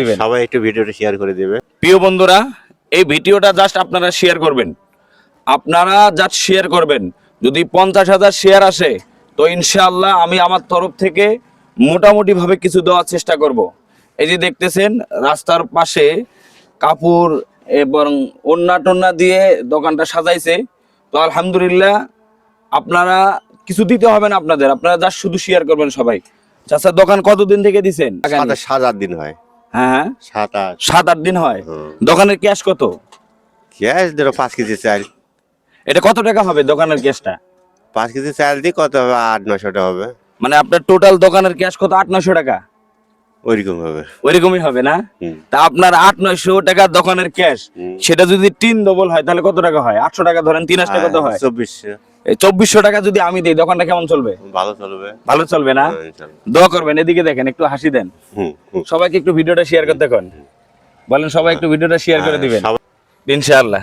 দিবেন। সবাই একটু ভিডিওটা শেয়ার করে দেবে। প্রিয় বন্ধুরা, এই ভিডিওটা জাস্ট আপনারা শেয়ার করবেন। আপনারা জাস্ট শেয়ার করবেন। যদি 50,000 শেয়ার আসে তো ইনশাআল্লাহ আমি আমার তরফ থেকে মোটামুটি ভাবে কিছু দেওয়ার চেষ্টা করব। এই যে দেখতেছেন রাস্তার পাশে কাপড় এবং ওন্না টোন্না দিয়ে দোকানটা সাজাইছে। তো আলহামদুলিল্লাহ আপনারা কিছু দিতে হবে না আপনাদের, আপনারা জাস্ট শুধু শেয়ার করবেন সবাই। চাচা দোকান কতদিন থেকে দিছেন? 7-8 দিন হয়। হ্যাঁ 7-8 7-8 দিন হয়। দোকানের ক্যাশ কত? গ্যাস ধরো 5 কেজি চাল। এটা কত টাকা হবে দোকানের ক্যাশটা? 5 কেজি চাল দিয়ে কত হবে? 800-900 টাকা হবে। মানে আপনার টোটাল দোকানের ক্যাশ কত? 800-900 টাকা ওইরকম হবে। ওইরকমই হবে না? তা আপনার 800-900 টাকা দোকানের ক্যাশ, সেটা যদি 3 ডবল হয় তাহলে কত টাকা হয়? 800 টাকা ধরেন, 3 টাকা কত হয়? 2400। এই 2400 টাকা যদি আমি দিই দোকানটা কেমন চলবে? ভালো চলবে। ভালো চলবে না? ইনশাআল্লাহ। দোয়া করবেন। এদিকে দেখেন, একটু হাসি দেন। সবাইকে একটু ভিডিওটা শেয়ার করতে কোন বলেন, সবাই একটু ভিডিওটা শেয়ার করে দিবেন সবাই ইনশাআল্লাহ।